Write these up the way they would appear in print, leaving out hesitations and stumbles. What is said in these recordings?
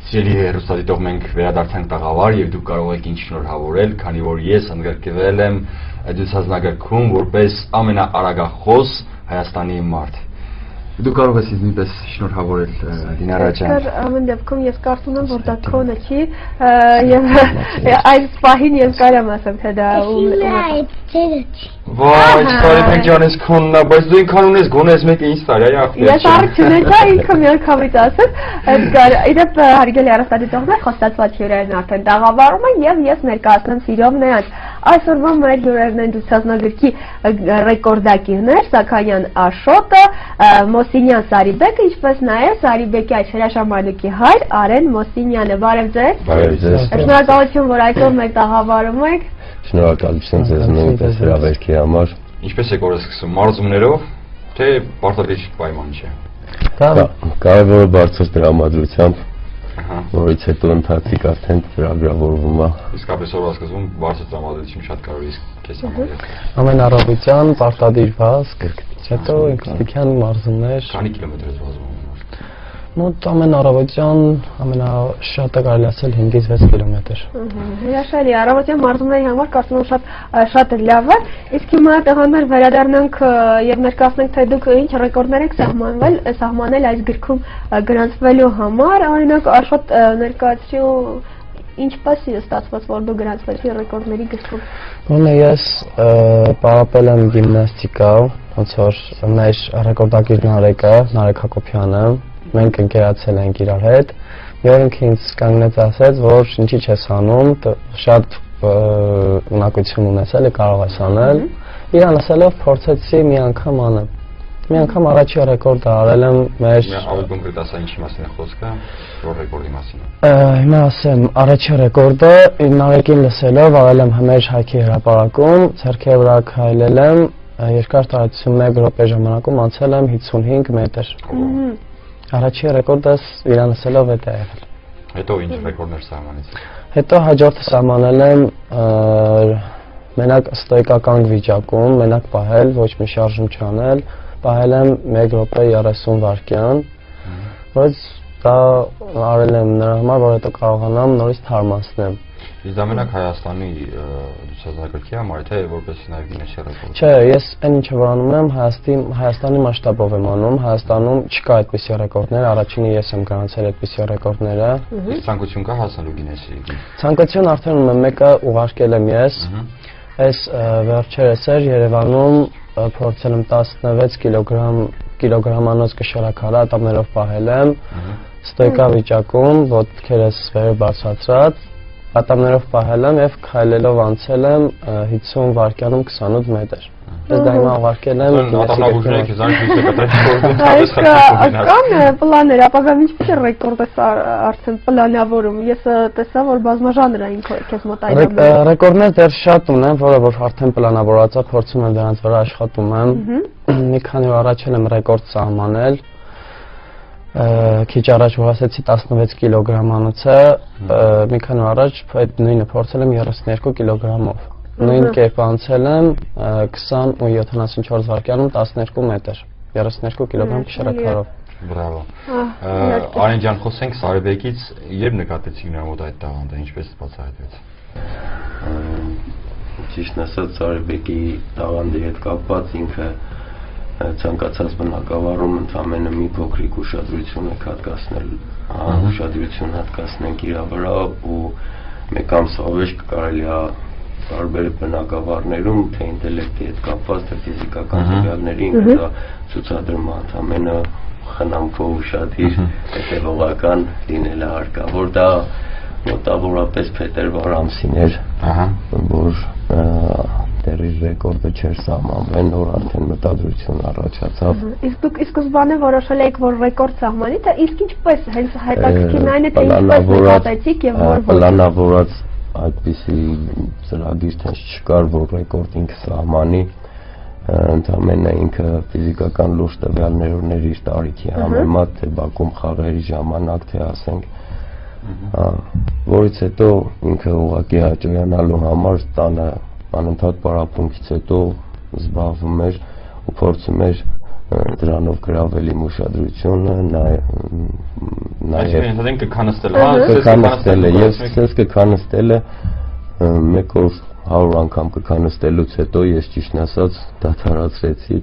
Սիրելի հեռուստադիտող, մենք վերադարձանք տաղավար եւ դուք կարող եք ինձ շնորհավորել, քանի որ ես ընդգրկվել եմ դուսազնագրքում որպես ամենաարագախոս Հայաստանի մարդ։ Դու կարող ես ինձ նույնպես շնորհավորել Դինարա ջան։ Ամեն դեպքում ես կարծում եմ, որ դա քոնը չի եւ այս պահին ես կարամ ասեմ, թե դա Վայ, Սարիբեկ ջան, ես քոնն է, բայց դու ինքան ունես գոնես մեկը ինձ տարի, այ ախպեր։ Ես արդյունը դա ինքը միանգամից ասեմ, իրաք հարգելի հեռուստադիտողներ, խոստացված հյուրերն արդեն տաղավարում են եւ ես ներկայացնում սիրով նրանց։ Այսօրվա մեր հյուրերն են դուսազնագրքի ռեկորդակիրներ Սաքանյան Աշոտը, Մոսինյան Սարիբեկը, ինչպես նաեւ Սարիբեկի այս հրաշամանուկի հայր Արեն Մոսինյանը։ Բարև ձեզ։ Բարև ձեզ։ Շնորհակալություն, որ այսօր մեր տաղավարում եք։ Շնորհակալություն ձեզ նույնպես հրավերքի համար։ Ինչպես եք օրը սկսում, մարզումներով, թե պարտադիր պայման չէ։ Կարևորը բարձր տրամադրությամբ, որից հետո ընթացիկ արդեն ծրագրավորվում է։ Իսկապես օրվա սկզբում բարձր տրամադրություն շատ կարող է քեզ համարել։ Ամեն առավոտյան պարտադիր վազք, հետո ինքնության մարզումներ։ Քանի կիլոմետր եք վազում։ Մոտ ամեն առավոտյան ամենաշատը կարելի ասել 5-ից 6 կիլոմետր։ Հրաշալի, առավոտյան մարզումների համար կարծում եմ շատ լավ է։ Իսկ հիմա տղաներ վերադառնանք եւ ներկայացնենք, թե դուք ինչ ռեկորդներ եք սահմանել այս գրքում գրանցվելու համար, օրինակ Աշոտ ներկայացրու ինչպես է ստացված, որ դու գրանցվեցի ռեկորդների գրքում։ Ուրեմն ես պարապել եմ գիմնաստիկա, ոնց որ մեր ռեկորդակիր Նարեկ Հակոբյանը, մենք ընկերացել ենք իրար հետ, եւ ինքը ինձ կանգնեց ասեց, որ ինչի չես անում, շատ ունակություն ունես, էլի կարող ես անել։ Իրան ասելով փորձեցի մի անգամ անեմ։ Մի անգամ առաջի ռեկորդը արել եմ մեր Ավելի կոնկրետ ասա ինչի մասին է խոսքը, որ ռեկորդի մասին է։ Հիմա ասեմ, առաջի ռեկորդը Նարեկին լսելով արել եմ մեր հայքի հրապարակում, ձեռքի վրա քայլել եմ, երկար տարածություն 1 րոպե ժամանակում անցել եմ 55 մետր։ Առաջի ռեկորդս իրան լսելով է եղել։ Հետո ինչ ռեկորդներ սահմանեցիք։ Հետո հաջորդը սահմանել եմ մենակ ստոյկական վիճակում, մենակ պահել, ոչ մի շարժում չանել, պահել եմ 1 րոպե 30 վայրկյան, բայց դա արել եմ նրա համար, որ հետո կարողանամ նորից թարմացնեմ։ Իսկ դա մենակ Հայաստանի դուսազնագրքի համար, թե որպես նաև գինեշի ռեկորդ։ Չէ, ես այն ինչը որ անում եմ, Հայաստանի մասշտաբով եմ անում, Հայաստանում չկա այդպիսի ռեկորդներ, առաջինը ես եմ գրանցել այդպիսի ռեկորդները։ Իսկ ցանկություն կա հասնելու գինեշի։ Ցանկություն արդեն ունեմ, մեկը ուղարկել եմ ես։ Այս վերջերս էր Երևանում փորձել եմ 16 կիլոգրամանոց կշարակալա ատամներով պահել եմ, ստոյկա վիճակում, ոտքերս վեր բարձրացրած, ատամներով պահել եմ եւ քայլելով անցել եմ 50 վայրկյանում 28 մետր։ Ես դա հիմա ուղարկել եմ ատամնաբույժները քեզ անշուշտ կտրեն։ Կան պլաններ, ապա ինչպես է ռեկորդը արդեն պլանավորում։ Ես տեսա, որ բազմաժանրային քեզ մոտ այլանում։ Ռեկորդներ դեռ շատ ունեմ, որը որ արդեն պլանավորված է, փորձում եմ դրանց վրա աշխատում եմ։ Մի քանի օր առաջ եմ ռեկորդ սահմանել։ Քիչ առաջ որ ասեցի 16 կիլոգրամանոցը, մի քանի օր առաջ այդ նույնը փորձել եմ 32 կիլոգրամով։ Նույն կերպ անցել եմ 20 ու 74 վայրկյանում 12 մետր, 32 կիլոգրամ կշարակալով։ Բրավո։ Արեն ջան, խոսենք Սարիբեկից, երբ նկատեցիք նրա մոտ այդ տաղանդը, ինչպես բացահայտվեց։ Ճիշտն ասած, Սարիբեկի տաղանդի հետ կապված ինքը ցանկացած բնակավարում ընդամենը մի փոքրիկ ուշադրություն եք հատկացնել, ուշադրություն հատկացնենք իր վրա ու մեկ ամս ավեջ կարելի է տարբեր բնակավարներում, թե ինտելեկտի հետ կապված, թե ֆիզիկական զգալների ինքը դա ցուցադրում է ընդամենը խնամքով ուշադիր, հետևողական լինել է հարկավոր, դա մոտավորապես փետրվար ամսին էր, որ դեռ իր ռեկորդը չէր սահմանվել, որ արդեն մտադրություն առաջացավ։ Իսկ դուք սկզբանե որոշել եք, որ ռեկորդ սահմանի, թե իսկ ինչպես հենց հետաքրքիրն այն է, թե ինչպես նկատեցիք եւ որ պլանավորած այդպիսի ծրագիր թե չկար, որ ռեկորդ ինքը սահմանի, ընդամենը ինքը ֆիզիկական լուրջ տվյալներով իր տարիքի համեմատ, թե բակում խաղերի ժամանակ, թե ասենք, որից հետո ինքը ուղղակի հաճոյանալու համար տանը անընդհատ պարապմունքից հետո զբաղվում էր ու փորձում էր դրանով գրավել իմ ուշադրությունը, Այսինքն դենք կքանստել, կքանստել է եւ սկսես կքանստել է 1 օր 100 անգամ կքանստելուց հետո ես ճիշտն ասած դադարացրեցի,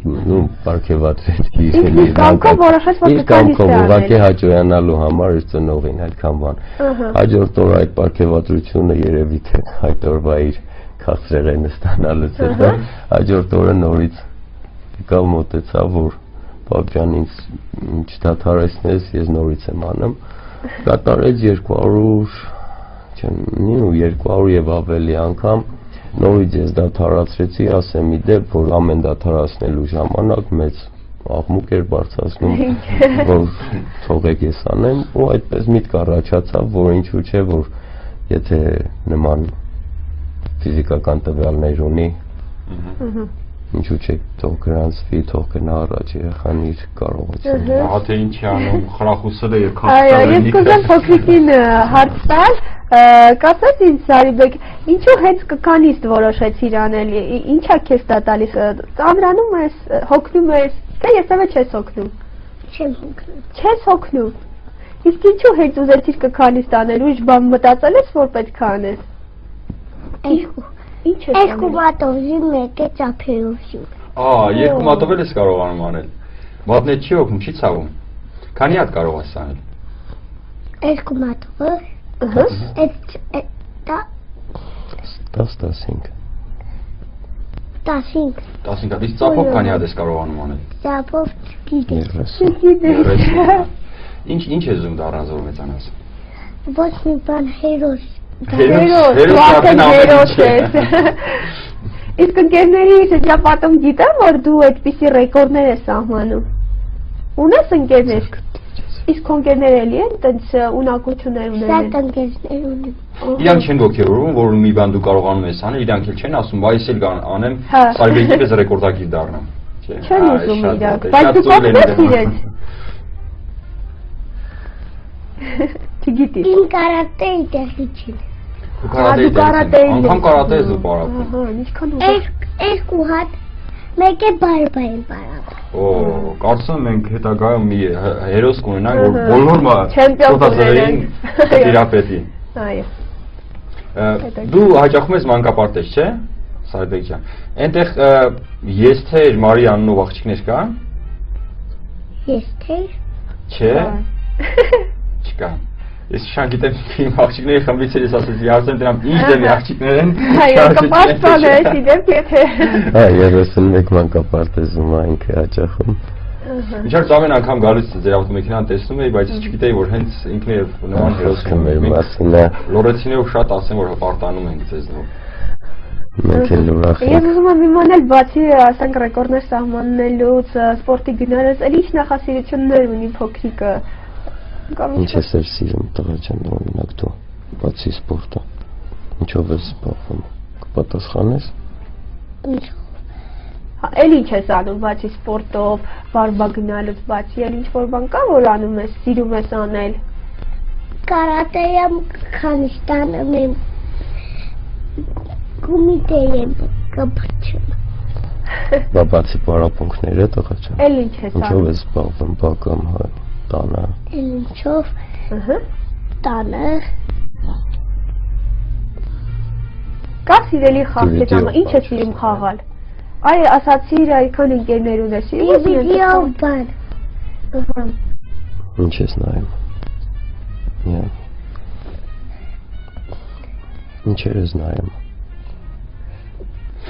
պարգևատրեցի իր կամքով որոշեց որ կամքով ուղղակի հաջողանալու համար իր ծնողին այդքան բան։ Հաջորդ օրը այդ պարգևատրությունը երևի թե այդ օրվա իր քաղցրեղենը ստանալուց հետո հաջորդ օրը նորից եկավ մոտեցավ որ Պապ ջան ինձ չդադարեցնես ես նորից եմ անում կատարեց 200 եւ ավելի անգամ նորից ես դադարացրեցի ասեմ իդեպ որ ամեն դադարացնելու ժամանակ մեծ աղմուկ էր բարձրացնում որ թողեք ես անեմ ու այդպես միտք առաջացավ որ ինչու՞ չէ որ եթե նման ֆիզիկական տվյալներ ունի ինչու՞ չէ թող գրանցվի թող գնա առաջ երեխան իր կարողությունները ահա թե ինչ է անում խրախուսել է եւ այո ես կուզեմ փոքրիկին հարց տալ կասես ինձ Զարիբեկ ինչու հենց կքանիստ որոշեցիր անել ինչա քեզ դա տալիս ամրանում ես հոգնում ես թե եսևէ չես հոգնում չես հոգնում իսկ ինչու հենց ուզեցիր կքանիստ անել ուրիշ բան մտածել ես որ պետք է անես ինչ է երկու մատովի մեկը ծափերով երկու մատով ես կարողանում անել մատն չի հոգնում չի ցավում քանի հատ կարող ես անել երկու մատով 15 Իսկ ծափով քանի հատ ես կարողանում անել ծափով գիտես Ինչ է զում դառնալ որ մեծանաս ոչ մի բան հերոս հերոս իսկ ընկերների շրջապատում գիտեմ որ դու այդպիսի ռեկորդներ ես սահմանում ունես ընկերներ իսկ քո ընկերները էլի են տենց ունակություններ ունեն շատ ընկերներ ունեմ իրանք չեն ոգևորվում որ մի բան դու կարողանում ես անել իրանք էլ չեն ասում բայց էլ անեմ Սարբեկի պես ռեկորդակիր դառնամ չեն ուզում իրանք բայց դու կողմես իրենց չգիտի իմ կարատեի տեխնիկին դու կարատեի անգամ կարատե ես դու պարապում ահա ինչքան երկու հատ մեկ է բարբային պարապ կարծում մենք հետագայում մի հերոս կունենանք որ բոլոր չեմպիոն ծոթազերին տիրապետի այո դու հաճախում ես մանկապարտեզ չէ Սարբեկ ջան այնտեղ Եսթեր Մարի անունով աղջիկներ կան Եսթեր չէ չկա ես շան գիտեմ իմ աղջիկների խմբից ես ասեցի ասեմ դրանք ինչ դեպի աղջիկներ են այո կապաստան է իդեպ եթե 31 մանկապարտեզում ինքը հաճախում Ինչոր ամեն անգամ գալիս ձեր ավտոմեքենան տեսնում էի բայց չգիտեի որ հենց ինքն է նման հերոսը մեր մասինը լորեցիներով շատ ասեմ որ հպարտանում ենք ձեզնով մենք էլ ուրախ ենք ես ուզում եմ իմանալ բացի ասենք ռեկորդներ սահմանելուց սպորտի գնալուց էլ ինչ նախասիրություններ ունի փոքրիկը Ինչ ես սիրում տղա ջան օրինակ դու բացի սպորտը ինչով ես զբաղվում կպատասխանես Էլ ինչ ես անում բացի սպորտով բարբագնալուց բացի էլ ինչ որ բան կա որ անում ես սիրում ես անել կարատեյամ քանստանում եմ կոմիտեյեմ կապչում բացի պարապմունքները տղա ջան Էլ ինչ ես անում ինչով ես զբաղվում բակամ հայ տանը Ինչով տանը Կա սիրելի խաղ դեպի ինչ ես սիրում խաղալ Այ ասացիր այքան ընկերներ ունես Վիդեո բան Ինչ ես նայում Ինչ ես նայում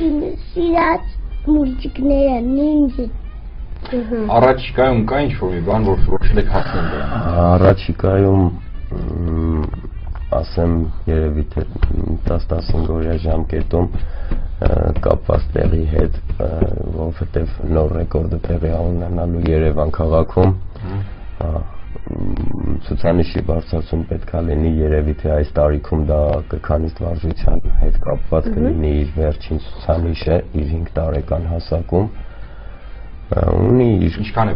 Իմ սիրած մուզիկները նինջը Առաջիկայում կա ինչ-որ մի բան, որ որոշել եք հասնել դրան։ Առաջիկայում ասեմ երևի թե 10-15 օրյա ժամկետում կապված տեղի հետ, որովհետև նոր ռեկորդը տեղի ունենալու Երևան քաղաքում ցուցանիշի բարձրացում պետք է լինի երևի թե այս տարիքում դա կքանիստ վարժության հետ կապված կլինի իր վերջին ցուցանիշը իր 5 տարեկան հասակում ունի ինչքան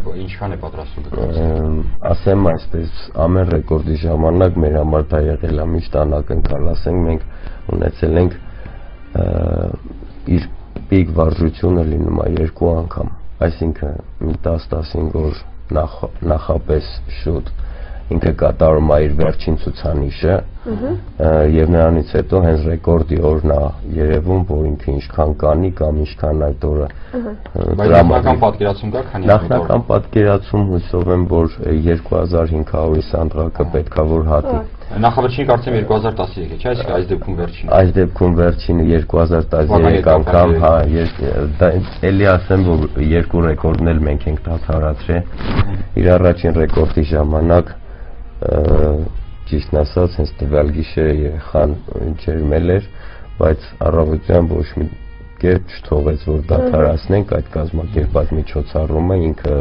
է պատրաստում ասեմ այսպես ամեն ռեկորդի ժամանակ մեր համար դա եղել է միշտ անակնկալ ասենք մենք ունեցել ենք իր պիկ վարժությունը լինում է 2 անգամ այսինքն մի 10-15 օր նախապես շուտ ինքը կատարում է իր վերջին ցուցանիշը եւ նրանից հետո հենց ռեկորդի օրն է երևում, որ ինքը ինչքան կանի կամ ինչքան այդ օրը Նախնական պատկերացում կա, քանի նախնական պատկերացում հույսով եմ, որ 2500-ի սանդղակը պետքա որ հատի։ Նախավերջին կարծեմ 2013 է, չէ՞, իսկ այս դեպքում վերջինը։ Այս դեպքում վերջինը 2013 անգամ, հա, էլի ասեմ, որ երկու ռեկորդն էլ մենք ենք դադարացրել։ Իր առաջին ռեկորդի ժամանակ ճիշտն ասած, հենց տվյալ գիշերը երեխան ջերմել էր, բայց առավոտյան ոչ մի կերպ չթողեց, որ դադարացնենք այդ կազմակերպած միջոցառումը, ինքը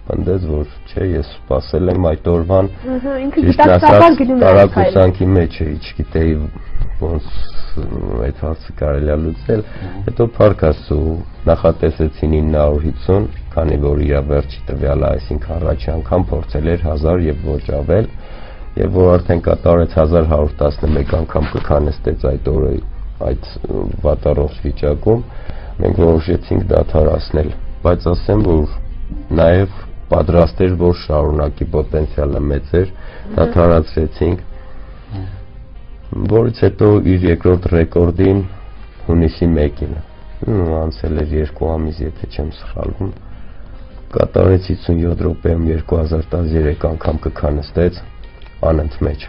պնդեց, որ չէ, ես սպասել եմ այդ օրվան, ճիշտն ասած, տարակուսանքի մեջ էի, չգիտեի ոնց այդ հարցը կարելի է լուծել, հետո փառք Աստծու նախատեսեցին 950, քանի որ իր վերջի տվյալը, այսինքն առաջի անգամ փորձել էր 1000 եւ ոչ ավել, եւ որ արդեն կատարեց 1111 անգամ կքանստեց այդ օրը այդ վատառողջ վիճակում, մենք որոշեցինք դադարացնել, բայց ասեմ, որ նաեւ պատրաստ էր, որ շարունակի, պոտենցիալը մեծ էր, դադարացրեցինք, որից հետո իր երկրորդ ռեկորդին հունիսի 1-ին, անցել էր 2 ամիս, եթե չեմ սխալվում, կատարեց 57 րոպեում 2013 անգամ կքանստեց անընդմեջ։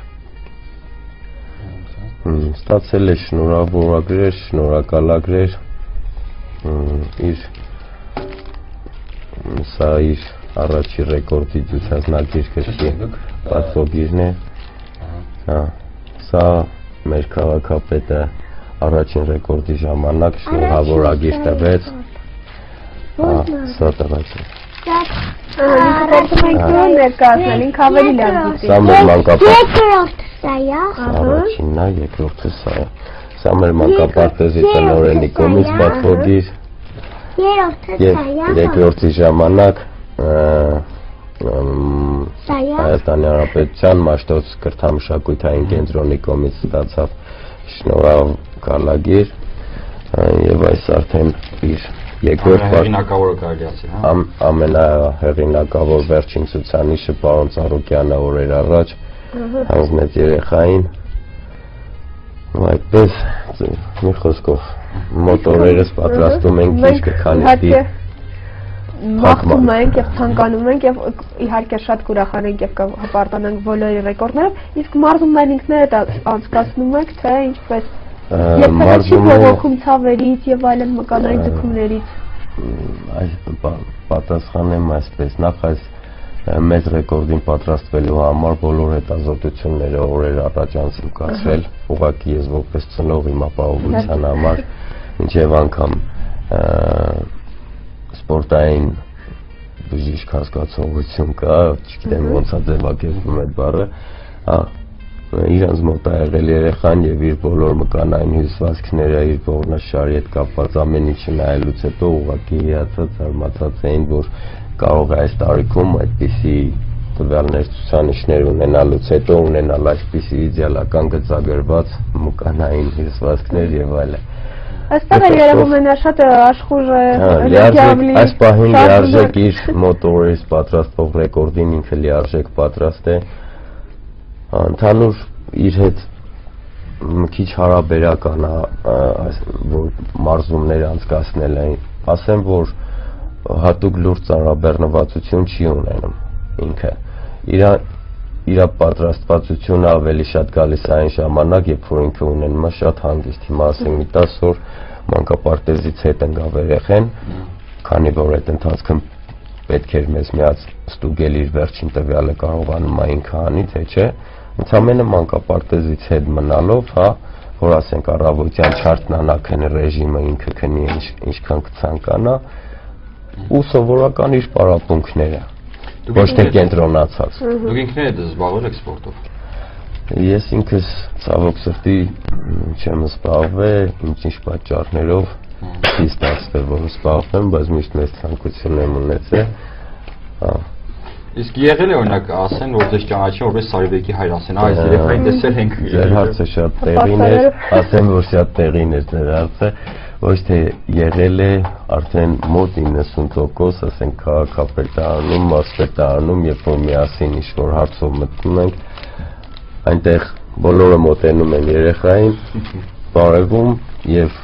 Ստացել է շնորհավորագրեր, շնորհակալագրեր, սա իր առաջի ռեկորդի ցուցանագիրը պատվոգիրն է, սա մեր քաղաքապետը առաջին ռեկորդի ժամանակ շնորհավորագիր տվեց, սա տվեց։ ինքը ավելի լավ գիտի։ Սա մեր մանկապարտեզի Երկրորդը սա է։ առաջինն է, երկրորդը սա է։ Սա մեր մանկապարտեզի տնօրենի կողմից պատվոգիր։ Երրորդը սա է։ Երկրորդի ժամանակ Հայաստանի Հանրապետության Մաշտոց կրթամշակութային կենտրոնի կողմից ստացավ շնորհակալագիր եւ այս արդեն իր երկրորդ հեղինակավորը կարելի ասել, հա։ Ամենահեղինակավոր վերջին ցուցանիշը պարոն Ծառուկյանը օրեր առաջ հանձնեց երեխային։ Այդպես մի խոսքով մոտորերս պատրաստում ենք ինչ կքանստի։ Մաղթում ենք եւ ցանկանում ենք եւ իհարկե շատ կուրախանենք եւ կհպարտանանք բոլորի ռեկորդներով, իսկ մարզումներն ինքներդ անցկացնում եք, թե ինչպես մարզումները ցավերից եւ այլն մկանային ձգումներից։ Այս պատասխանեմ այսպես, նախ այս մեծ ռեկորդին պատրաստվելու համար բոլոր հետազոտությունները օրեր առաջ անցկացրել, ուղղակի ես որպես ծնող իմ ապահովության համար, մինչեւ անգամ սպորտային բժիշկ հասկացողություն կա, չգիտեմ ոնց է ձևակերպվում այդ բառը, իրանց մոտ է եղել երեխան եւ իր բոլոր մկանային հյուսվածքները, իր ողնաշարի հետ կապված ամեն ինչը նայելուց հետո ուղղակի հիացած, զարմացած էին, որ կարող է այս տարիքում այդպիսի տվյալներ ցուցանիշներ ունենալուց հետո ունենալ այսպիսի իդեալական գծագրված մկանային հյուսվածքներ եւ այլն։ Այստեղ էլ երևում է շատ աշխուժ այս պահին լիարժեք իր մոտորից պատրաստվող ռեկորդին ինքը լիարժեք պատրաստ է, ընդհանուր իր հետ քիչ հարաբերական որ մարզումներ անցկացնել են, ասեմ, որ հատուկ լուրջ ծանրաբեռնվածություն չի ունենում ինքը, իր պատրաստվածությունը ավելի շատ գալիս է այն ժամանակ, երբ որ ինքը ունենում է շատ հանգիստ, հիմա ասենք մի 10 օր մանկապարտեզից հետ ընկավ երեխեն, քանի որ այդ ընթացքում պետք էր մեզ միած ստուգել իր վերջին տվյալը կարողանում է ինքը անի, թե չէ, ընդամենը մանկապարտեզից հետ մնալով, հա, որ ասենք առավոտյան չարտնանաքն ռեժիմը ինքը քնի ինչքան կցանկանա, ու սովորական իր պարապմունքները, ոչ թե կենտրոնացած։ Դուք ինքներդ զբաղվել եք սպորտով։ Ես ինքս ցավոք սրտի չեմ զբաղվել, ինչ պատճառներով չի ստացվել, որ զբաղվեմ, բայց միշտ մեծ ցանկություն եմ ունեցել։ Իսկ եղել է օրինակ ասեն, որ ձեզ ճանաչեն որպես Սարիբեկի հայր, ասեն, այս երեխային տեսել ենք։ Ձեր հարցը շատ տեղին էր, ասեմ, որ շատ տեղին էր ձեր հարցը, ոչ թե եղել է արդեն մոտ 90%, ասենք քաղաքապետարանում, մարզպետարանում, երբ որ միասին ինչ-որ հարցով մտնում ենք, այնտեղ բոլորը մոտենում են երեխային, բարևում եւ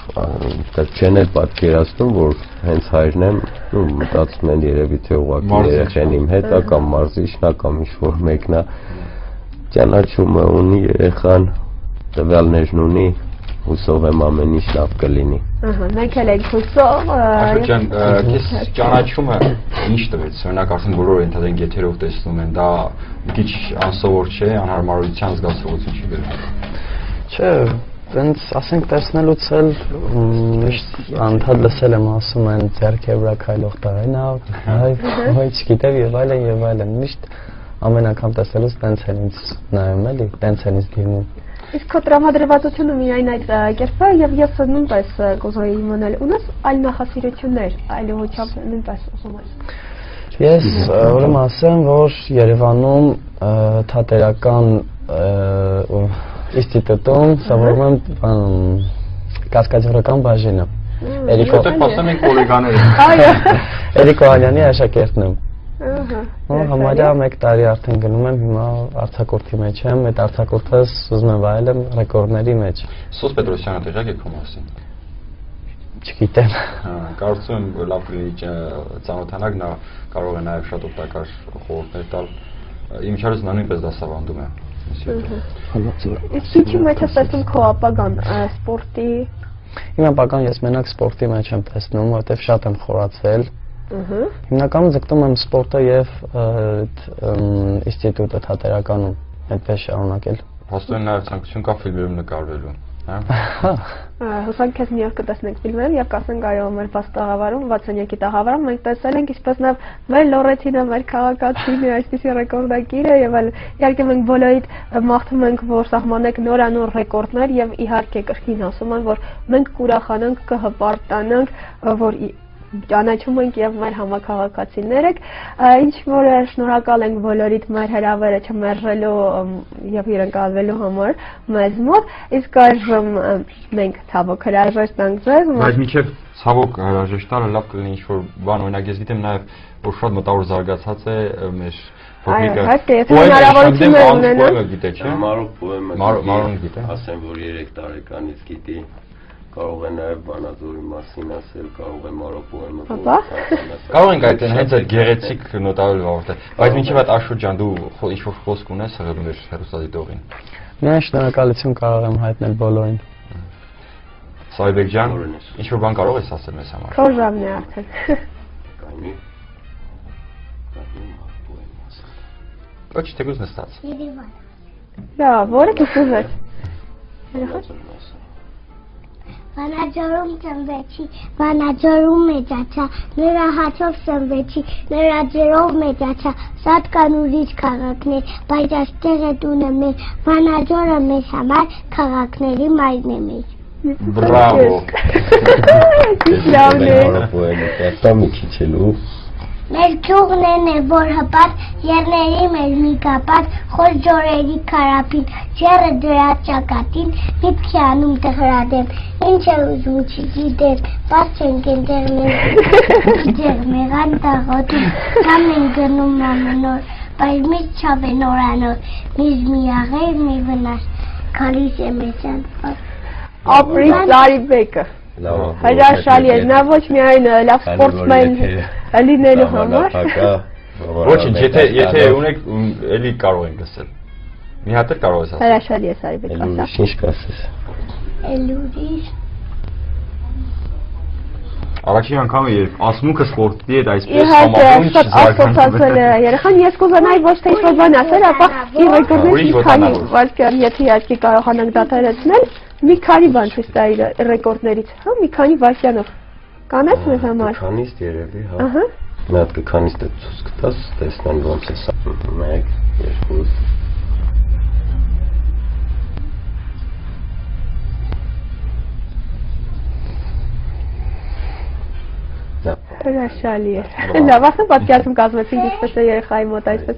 չեն էլ պատկերացնում, որ հենց հայրն եմ, մտածում են երևի թե ուղղակի երեխան իմ հետ է կամ մարզիչն է կամ ինչ-որ մեկն է, ճանաչումը ունի երեխան, տվյալներն ունի, հուսով եմ ամեն ինչ լավ կլինի։ Մենք էլ ենք հուսով։ Աշոտ ջան, քեզ ճանաչումը ինչ տվեց։ Օրինակ արդեն բոլորը ընդհանրեն եթերով տեսնում են, դա մի քիչ անսովոր չէ, անհարմարության զգացողություն չի բերում։ Չէ, Հենց ասենք տեսնելուց էլ միշտ անդադ լսել եմ ասում են ձեռքի վրա քայլող տարին այ չգիտեմ եւ այլն միշտ ամեն անգամ տեսնելուց տենց են ինձ նայում էլի տենց են ինձ դիմում իսկ քո տրամադրվածությունը միայն այդ կերպ է եւ ես նույնպես կուզեի իմանալ ունես այլ նախասիրություններ այլ ոչափ նույնպես ուզում ես ես ուրեմն ասեմ որ Երևանում թատերական ինստիտուտում սովորում եմ կասկադյորական բաժինը Էրիկո դեպասան ենք գոլեգաներ այո Էրիկո Անյանի աշակերտն եմ Համարյա 1 տարի արդեն գնում եմ հիմա արձակուրդի մեջ եմ այդ արձակուրդս ուզում եմ վայելեմ ռեկորդների մեջ Սոս Պետրոսյանը տեղյակ է քո մասին Չգիտեմ Կարծում եմ լավ կլինի ծանոթանաք նա կարող է նաև շատ օգտակար խորհուրդներ տալ Իմ չարս նա նույնպես դասավանդում է Իսկ ինչի մեջ ես տեսնում քո ապագան սպորտի Իմ ապագան ես մենակ սպորտի մեջ եմ տեսնում որովհետև շատ եմ խորացել Հիմնականում ձգտում եմ սպորտը եւ ինստիտուտը թատերականում այդպես շարունակել Հաստատ նաև ցանկություն կա ֆիլմերում նկարվելու Հուսանք քեզ մի օր կտեսնենք ֆիլմերում եւ կասենք այո մեր բաց տաղավարում 60-յակի տաղավարում մենք տեսել ենք ինչպես նաեւ մեր լորեցինը մեր քաղաքացիները այսպիսի ռեկորդակիրը եւ այլ իհարկե մենք բոլորիդ մաղթում ենք որ սահմանեք նորանոր ռեկորդներ եւ իհարկե կրկին ասում եմ որ մենք կուրախանանք կհպարտանանք որ ճանաչում ենք եւ մեր համակարգացիներ եք ինչ որ շնորհակալ ենք բոլորիդ մեր հրավերը չմերժելու եւ իրենկալվելու համար մեզ մոտ իսկ այժմ մենք ցավոք հրաժեշտ ենք ձեզ բայց միջև ցավոք հրաժեշտ տալը լավ կլինի ինչ որ բան օրինակ ես գիտեմ նաեւ որ շատ մտավոր զարգացած է մեր փոքրիկը գիտե չէ Մարոն գիտե ասեմ որ 3 տարեկանից գիտի Կարող է նաև Վանաձորի մասին ասել, կարող է Մարոպոյեմը Կարող ենք այդ հենց այդ գեղեցիկ նոտավել վաղորդել Բայց մինչև այդ Աշոտ ջան դու ինչ-որ խոսք ունես մեր հեռուստադիտողին Միայն շնորհակալություն կարող եմ հայտնել բոլորին Սայբեկ ջան, ինչ-որ բան կարող ես ասել մեզ համար Քո ժամն է արդեն Կանի Ոչ թեկուզ նստած Երևան Լավ, որը քիչ ես Վանաձորում ծնվեցի, Վանաձորում մեծացա, նրա հացով ծնվեցի, նրա ջրով մեծացա, շատ կան ուրիշ քաղաքներ, բայց այստեղ է տունը մեր, Վանաձորը մեզ համար քաղաքների մայրն է մեր։ Բրավո Լավն է Մեր գյուղն է որ հպատ, երների մեր մի կապատ, խոր ջորերի քարափին, ջերը դրա ճակատին, միտքի անում տղրադեմ, ինչ է ուզում չգիտեմ, բաց ենք ընդեղ մեր ջերմեղան տաղոտում, կամ են գնում ամենոր, բայց միշտ չավ է նորանոր, միշտ մի աղեր, մի վնաս, քալիս է մեզ անպատ։ Ապրի Սարիբեկը Հրաշալի է, նա ոչ միայն լավ սպորտսմեն լինելու համար Ոչինչ, եթե ունեք էլի կարող ենք ասել Մի հատ էլ կարող ես ասել Հրաշալի է Սարիբեկը ասա Ինչ կասես Էլ ուրիշ Առաջին անգամ է երբ ասմունքը սպորտի հետ այսպես համախոհ զարգացել է երեխան ես կուզենայի ոչ թե ինչ-որ բան ասել, ապա իր ռեկորդից մի քանի վայրկյան եթե իհարկե կարողանանք դադարեցնել Մի քանի բան ցույց տալ ռեկորդներից, հա, մի քանի վայրկյանով։ Կանես մեզ համար։ Քանիստ երևի, հա։ Ահա։ Մի հատ քանիստ է ցույց կտաս, տեսնեն ոնց է սա։ 1 2 Հրաշալի է։ Լավ, ասեմ պատկերացում կազմեցինք ինչպես է երեխայի մոտ այսպես։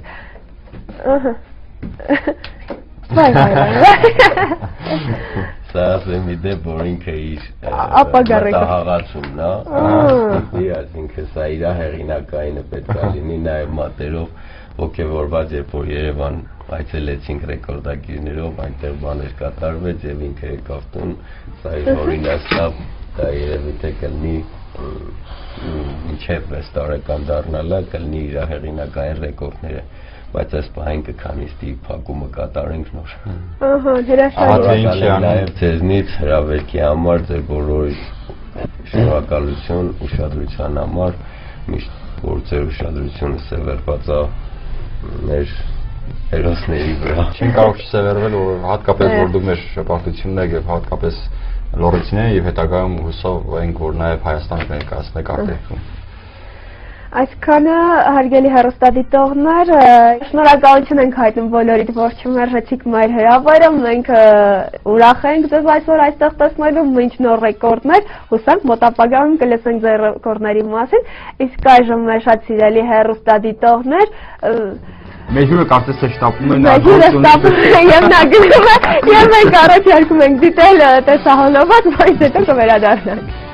Ահա։ Սա ասեմ իդե որ ինքը իր ապագարեկը ինքը սա իր հեղինակայինը պետք է լինի նաև մատերով ոգևորված, երբ որ Երևան այցելեցինք ռեկորդագիրներով, այնտեղ բաներ կատարվեց եւ ինքը եկավ տուն, սա իր օրինասավ, դա երևի թե կլինի մինչև 6 տարեկան դառնալը կլինի իր հեղինակային ռեկորդները, բայց այս պահին կքանիստի փակումը կատարենք նոր։ Ահա, հրաշալի։ Նաև ձեզնից հրավերքի համար ձեր բոլորի շնորհակալություն ուշադրության համար, միշտ որ ձեր ուշադրությունը սևեռված է մեր հերոսների վրա։ Չեն կարող չսևեռվել, որ հատկապես որ դու մեր շփոթությունն եք եւ հատկապես լորեցին եւ հետագայում հուսով ենք որ նաեւ Հայաստանը կներկայացնեք արտերկրում։ Այսքանը հարգելի հեռուստադիտողներ, շնորհակալություն ենք հայտնում բոլորիդ, որ չմերժեցիք մեր հրավերը, մենք ուրախ ենք ձեզ այսօր այստեղ տեսնելու, մինչ նոր ռեկորդներ, հուսանք մոտ ապագայում կլսենք ձեր ռեկորդների մասին, իսկ այժմ մեր շատ սիրելի հեռուստադիտողներ, Մեր հյուրը կարծես թե շտապում է Մեր հյուրը շտապում է եւ նա գնում է եւ մենք առաջարկում ենք դիտել տեսահոլովակ, բայց հետո կվերադառնանք։